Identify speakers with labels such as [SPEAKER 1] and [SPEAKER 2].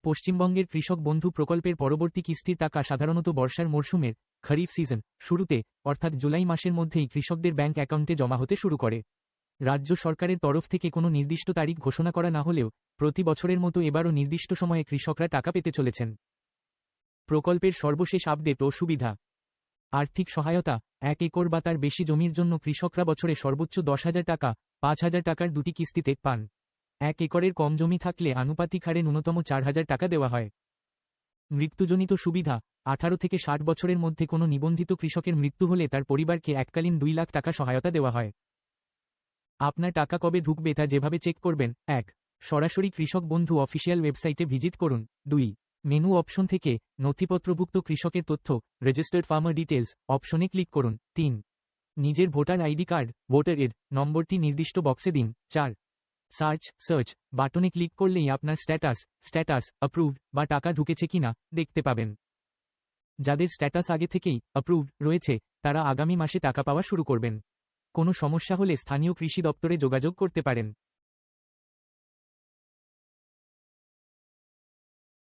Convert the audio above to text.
[SPEAKER 1] পশ্চিমবঙ্গের কৃষক বন্ধু প্রকল্পের পরবর্তী কিস্তির টাকা সাধারণত বর্ষার মরশুমের খরিফ সিজন শুরুতে অর্থাৎ জুলাই মাসের মধ্যেই কৃষকদের ব্যাংক অ্যাকাউন্টে জমা হতে শুরু করে। রাজ্য সরকারের তরফ থেকে কোনো নির্দিষ্ট তারিখ ঘোষণা করা না হলেও প্রতি বছরের মতো এবারও নির্দিষ্ট সময়ে কৃষকরা টাকা পেতে চলেছেন। প্রকল্পের সর্বশেষ আপডেট ও সুবিধা। আর্থিক সহায়তা। 1 একর বা তার বেশি জমির জন্য কৃষকরা বছরে সর্বোচ্চ 10,000 টাকা, 5,000 টাকার দুটি কিস্তিতে পান। 1 একরের কম জমি থাকলে আনুপাতিক হারে ন্যূনতম 4,000 টাকা দেওয়া হয়। মৃত্যুজনিত সুবিধা। 18 থেকে 60 বছরের মধ্যে কোনো নিবন্ধিত কৃষকের মৃত্যু হলে তার পরিবারকে এককালীন 2 লাখ টাকা সহায়তা দেওয়া হয়। আপনার টাকা কবে ঢুকবে তা যেভাবে চেক করবেন: 1. সরাসরি কৃষক বন্ধু অফিসিয়াল ওয়েবসাইটে ভিজিট করুন। 2. মেনু অপশন থেকে নথিপত্রভুক্ত কৃষকের তথ্য রেজিস্টার্ড ফার্মার ডিটেলস অপশনে ক্লিক করুন। 3. নিজের ভোটার আইডি কার্ড ভোটার এর নম্বরটি নির্দিষ্ট বক্সে দিন। 4. সার্চ বাটনে ক্লিক করলেই আপনার স্ট্যাটাস অ্যাপ্রুভড বা টাকা ঢুকেছে কিনা দেখতে পাবেন। যাদের স্ট্যাটাস আগে থেকেই অ্যাপ্রুভড রয়েছে তারা আগামী মাসে টাকা পাওয়া শুরু করবেন। কোনো সমস্যা হলে স্থানীয় কৃষি দপ্তরে যোগাযোগ করতে পারেন।